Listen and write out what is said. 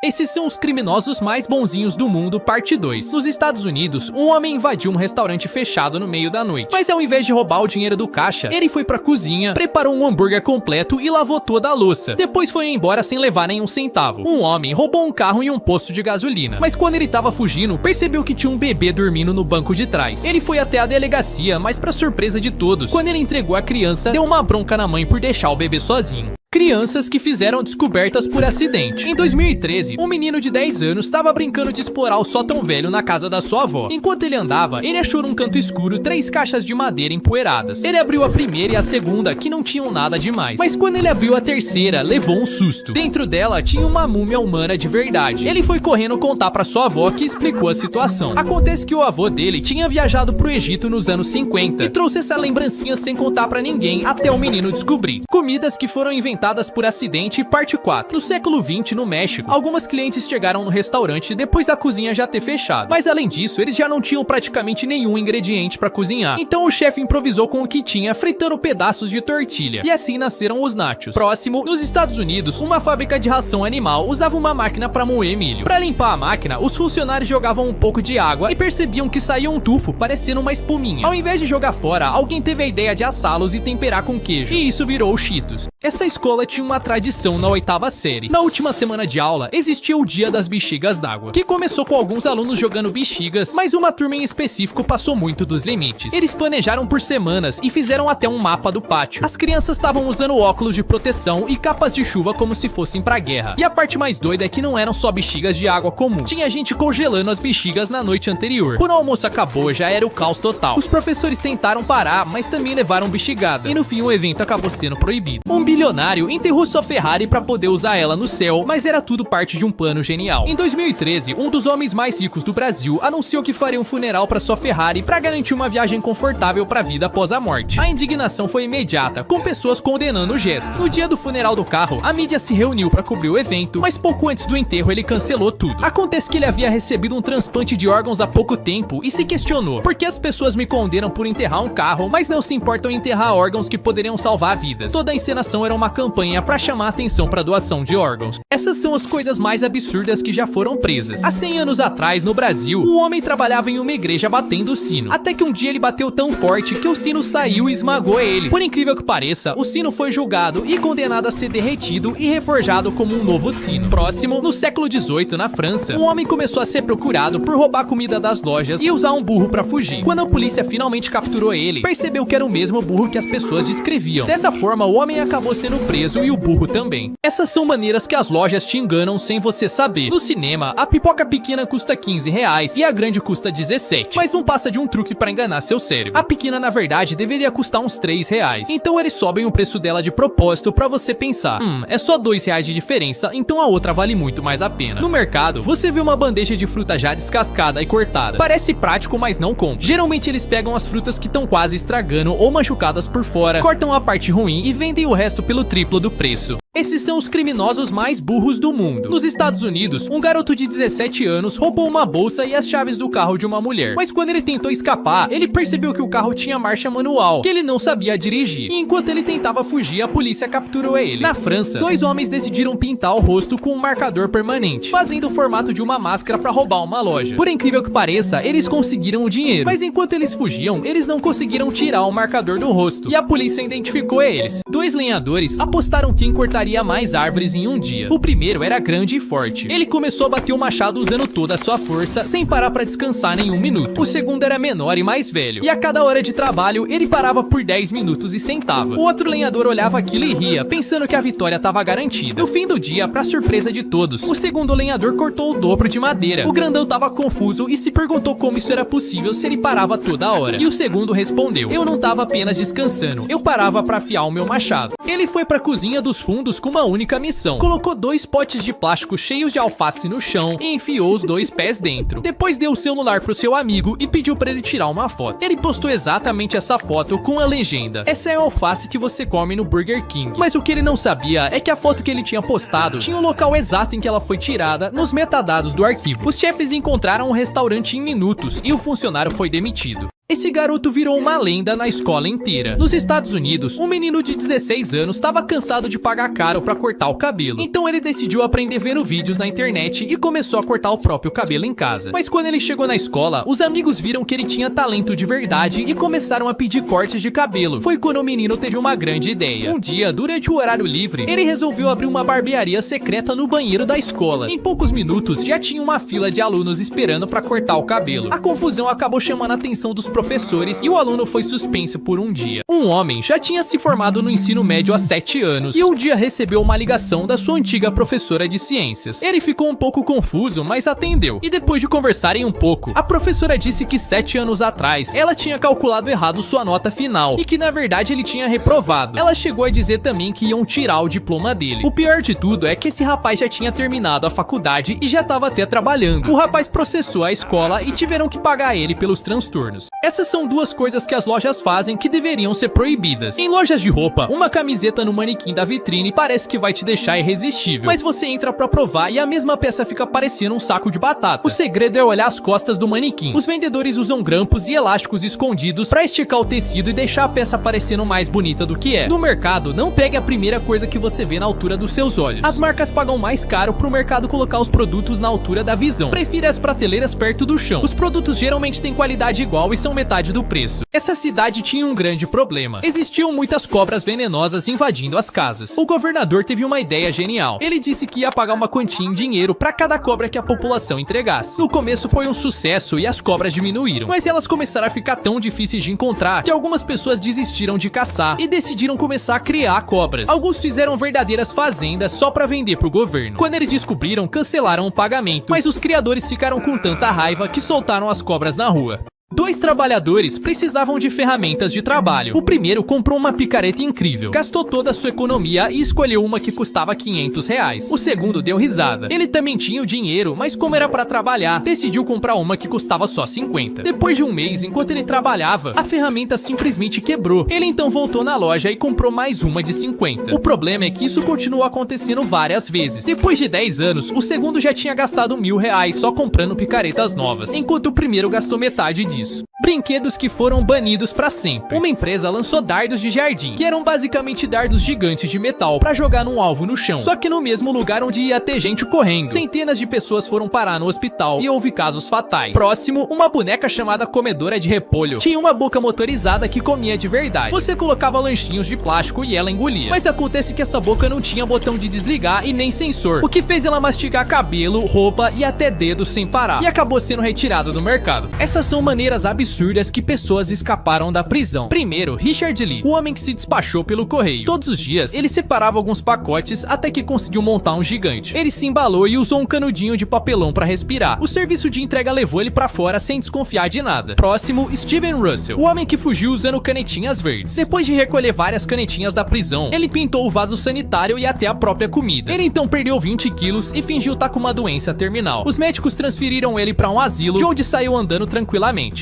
Esses são os criminosos mais bonzinhos do mundo, parte 2. Nos Estados Unidos, um homem invadiu um restaurante fechado no meio da noite. Mas ao invés de roubar o dinheiro do caixa, ele foi pra cozinha, preparou um hambúrguer completo e lavou toda a louça. Depois foi embora sem levar nenhum centavo. Um homem roubou um carro em um posto de gasolina. Mas quando ele tava fugindo, percebeu que tinha um bebê dormindo no banco de trás. Ele foi até a delegacia, mas pra surpresa de todos, quando ele entregou a criança, deu uma bronca na mãe por deixar o bebê sozinho. Crianças que fizeram descobertas por acidente. Em 2013, um menino de 10 anos estava brincando de explorar o sótão velho na casa da sua avó. Enquanto ele andava, ele achou num canto escuro 3 caixas de madeira empoeiradas. Ele abriu a primeira e a segunda, que não tinham nada demais. Mas quando ele abriu a terceira, levou um susto. Dentro dela tinha uma múmia humana de verdade. Ele foi correndo contar pra sua avó, que explicou a situação. Acontece que o avô dele tinha viajado pro Egito nos anos 50 e trouxe essa lembrancinha sem contar pra ninguém até o menino descobrir. Comidas que foram inventadas por acidente, parte 4. No século 20, no México, algumas clientes chegaram no restaurante depois da cozinha já ter fechado. Mas além disso, eles já não tinham praticamente nenhum ingrediente para cozinhar. Então o chefe improvisou com o que tinha, fritando pedaços de tortilha. E assim nasceram os nachos. Próximo, nos Estados Unidos, uma fábrica de ração animal usava uma máquina para moer milho. Para limpar a máquina, os funcionários jogavam um pouco de água e percebiam que saía um tufo parecendo uma espuminha. Ao invés de jogar fora, alguém teve a ideia de assá-los e temperar com queijo. E isso virou o Cheetos. Essa escola tinha uma tradição na 8ª série. Na última semana de aula, existia o dia das bexigas d'água, que começou com alguns alunos jogando bexigas, mas uma turma em específico passou muito dos limites. Eles planejaram por semanas e fizeram até um mapa do pátio. As crianças estavam usando óculos de proteção e capas de chuva como se fossem pra guerra. E a parte mais doida é que não eram só bexigas de água comum. Tinha gente congelando as bexigas na noite anterior. Quando o almoço acabou, já era o caos total. Os professores tentaram parar, mas também levaram bexigada. E no fim o evento acabou sendo proibido. Um bilionário enterrou sua Ferrari para poder usar ela no céu, mas era tudo parte de um plano genial. Em 2013, um dos homens mais ricos do Brasil anunciou que faria um funeral para sua Ferrari para garantir uma viagem confortável para a vida após a morte. A indignação foi imediata, com pessoas condenando o gesto. No dia do funeral do carro, a mídia se reuniu para cobrir o evento, mas pouco antes do enterro ele cancelou tudo. Acontece que ele havia recebido um transplante de órgãos há pouco tempo e se questionou: por que as pessoas me condenam por enterrar um carro, mas não se importam em enterrar órgãos que poderiam salvar vidas? Toda a encenação era uma campanha para chamar atenção para doação de órgãos. Essas são as coisas mais absurdas que já foram presas. Há 100 anos atrás, no Brasil, um homem trabalhava em uma igreja batendo o sino. Até que um dia ele bateu tão forte que o sino saiu e esmagou ele. Por incrível que pareça, o sino foi julgado e condenado a ser derretido e reforjado como um novo sino. Próximo, no século 18, na França, um homem começou a ser procurado por roubar comida das lojas e usar um burro para fugir. Quando a polícia finalmente capturou ele, percebeu que era o mesmo burro que as pessoas descreviam. Dessa forma, o homem acabou sendo preso e o burro também. Essas são maneiras que as lojas te enganam sem você saber. No cinema, a pipoca pequena custa R$15 e a grande custa 17, mas não passa de um truque para enganar seu cérebro. A pequena, na verdade, deveria custar uns R$3. Então eles sobem o preço dela de propósito para você pensar: é só R$2 de diferença, então a outra vale muito mais a pena. No mercado, você vê uma bandeja de fruta já descascada e cortada. Parece prático, mas não compra. Geralmente eles pegam as frutas que estão quase estragando ou machucadas por fora, cortam a parte ruim e vendem o resto pelo triplo do preço. Esses são os criminosos mais burros do mundo. Nos Estados Unidos, um garoto de 17 anos roubou uma bolsa e as chaves do carro de uma mulher. Mas quando ele tentou escapar, ele percebeu que o carro tinha marcha manual, que ele não sabia dirigir. E enquanto ele tentava fugir, a polícia capturou ele. Na França, 2 homens decidiram pintar o rosto com um marcador permanente, fazendo o formato de uma máscara para roubar uma loja. Por incrível que pareça, eles conseguiram o dinheiro. Mas enquanto eles fugiam, eles não conseguiram tirar o marcador do rosto. E a polícia identificou eles. 2 lenhadores apostaram quem cortaria mais árvores em um dia. O primeiro era grande e forte. Ele começou a bater o machado usando toda a sua força, sem parar para descansar nenhum minuto. O segundo era menor e mais velho. E a cada hora de trabalho, ele parava por 10 minutos e sentava. O outro lenhador olhava aquilo e ria, pensando que a vitória estava garantida. No fim do dia, para surpresa de todos, o segundo lenhador cortou o dobro de madeira. O grandão estava confuso e se perguntou como isso era possível se ele parava toda hora. E o segundo respondeu: eu não estava apenas descansando, eu parava para afiar o meu machado. Ele foi para a cozinha dos fundos com uma única missão. Colocou 2 potes de plástico cheios de alface no chão e enfiou os 2 pés dentro. Depois deu o celular pro seu amigo e pediu para ele tirar uma foto. Ele postou exatamente essa foto com a legenda: essa é a alface que você come no Burger King. Mas o que ele não sabia é que a foto que ele tinha postado tinha o local exato em que ela foi tirada nos metadados do arquivo. Os chefes encontraram o restaurante em minutos e o funcionário foi demitido. Esse garoto virou uma lenda na escola inteira. Nos Estados Unidos, um menino de 16 anos estava cansado de pagar caro pra cortar o cabelo. Então ele decidiu aprender vendo vídeos na internet e começou a cortar o próprio cabelo em casa. Mas quando ele chegou na escola, os amigos viram que ele tinha talento de verdade e começaram a pedir cortes de cabelo. Foi quando o menino teve uma grande ideia. Um dia, durante o horário livre, ele resolveu abrir uma barbearia secreta no banheiro da escola. Em poucos minutos, já tinha uma fila de alunos esperando pra cortar o cabelo. A confusão acabou chamando a atenção dos professores e o aluno foi suspenso por um dia. Um homem já tinha se formado no ensino médio há 7 anos e um dia recebeu uma ligação da sua antiga professora de ciências. Ele ficou um pouco confuso, mas atendeu. E depois de conversarem um pouco, a professora disse que 7 anos atrás ela tinha calculado errado sua nota final e que na verdade ele tinha reprovado. Ela chegou a dizer também que iam tirar o diploma dele. O pior de tudo é que esse rapaz já tinha terminado a faculdade e já estava até trabalhando. O rapaz processou a escola e tiveram que pagar ele pelos transtornos. Essas são duas coisas que as lojas fazem que deveriam ser proibidas. Em lojas de roupa, uma camiseta no manequim da vitrine parece que vai te deixar irresistível, mas você entra pra provar e a mesma peça fica parecendo um saco de batata. O segredo é olhar as costas do manequim. Os vendedores usam grampos e elásticos escondidos pra esticar o tecido e deixar a peça parecendo mais bonita do que é. No mercado, não pegue a primeira coisa que você vê na altura dos seus olhos. As marcas pagam mais caro pro mercado colocar os produtos na altura da visão. Prefira as prateleiras perto do chão. Os produtos geralmente têm qualidade igual e são metade do preço. Essa cidade tinha um grande problema. Existiam muitas cobras venenosas invadindo as casas. O governador teve uma ideia genial. Ele disse que ia pagar uma quantia em dinheiro para cada cobra que a população entregasse. No começo foi um sucesso e as cobras diminuíram, mas elas começaram a ficar tão difíceis de encontrar que algumas pessoas desistiram de caçar e decidiram começar a criar cobras. Alguns fizeram verdadeiras fazendas só para vender pro governo. Quando eles descobriram, cancelaram o pagamento, mas os criadores ficaram com tanta raiva que soltaram as cobras na rua. 2 trabalhadores precisavam de ferramentas de trabalho. O primeiro comprou uma picareta incrível, gastou toda a sua economia e escolheu uma que custava R$500. O segundo deu risada. Ele também tinha o dinheiro, mas como era para trabalhar, decidiu comprar uma que custava só 50. Depois de um mês, enquanto ele trabalhava, a ferramenta simplesmente quebrou. Ele então voltou na loja e comprou mais uma de 50. O problema é que isso continuou acontecendo várias vezes. Depois de 10 anos, o segundo já tinha gastado R$1.000 só comprando picaretas novas, enquanto o primeiro gastou metade disso. Brinquedos que foram banidos pra sempre. Uma empresa lançou dardos de jardim, que eram basicamente dardos gigantes de metal pra jogar num alvo no chão, só que no mesmo lugar onde ia ter gente correndo. Centenas de pessoas foram parar no hospital e houve casos fatais. Próximo, uma boneca chamada comedora de repolho. Tinha uma boca motorizada que comia de verdade. Você colocava lanchinhos de plástico e ela engolia. Mas acontece que essa boca não tinha botão de desligar e nem sensor, o que fez ela mastigar cabelo, roupa e até dedos sem parar, e acabou sendo retirada do mercado. Essas são maneiras absurdas que pessoas escaparam da prisão. Primeiro, Richard Lee, o homem que se despachou pelo correio. Todos os dias, ele separava alguns pacotes até que conseguiu montar um gigante. Ele se embalou e usou um canudinho de papelão para respirar. O serviço de entrega levou ele para fora sem desconfiar de nada. Próximo, Steven Russell, o homem que fugiu usando canetinhas verdes. Depois de recolher várias canetinhas da prisão, ele pintou o vaso sanitário e até a própria comida. Ele então perdeu 20 quilos e fingiu estar com uma doença terminal. Os médicos transferiram ele para um asilo, de onde saiu andando tranquilamente.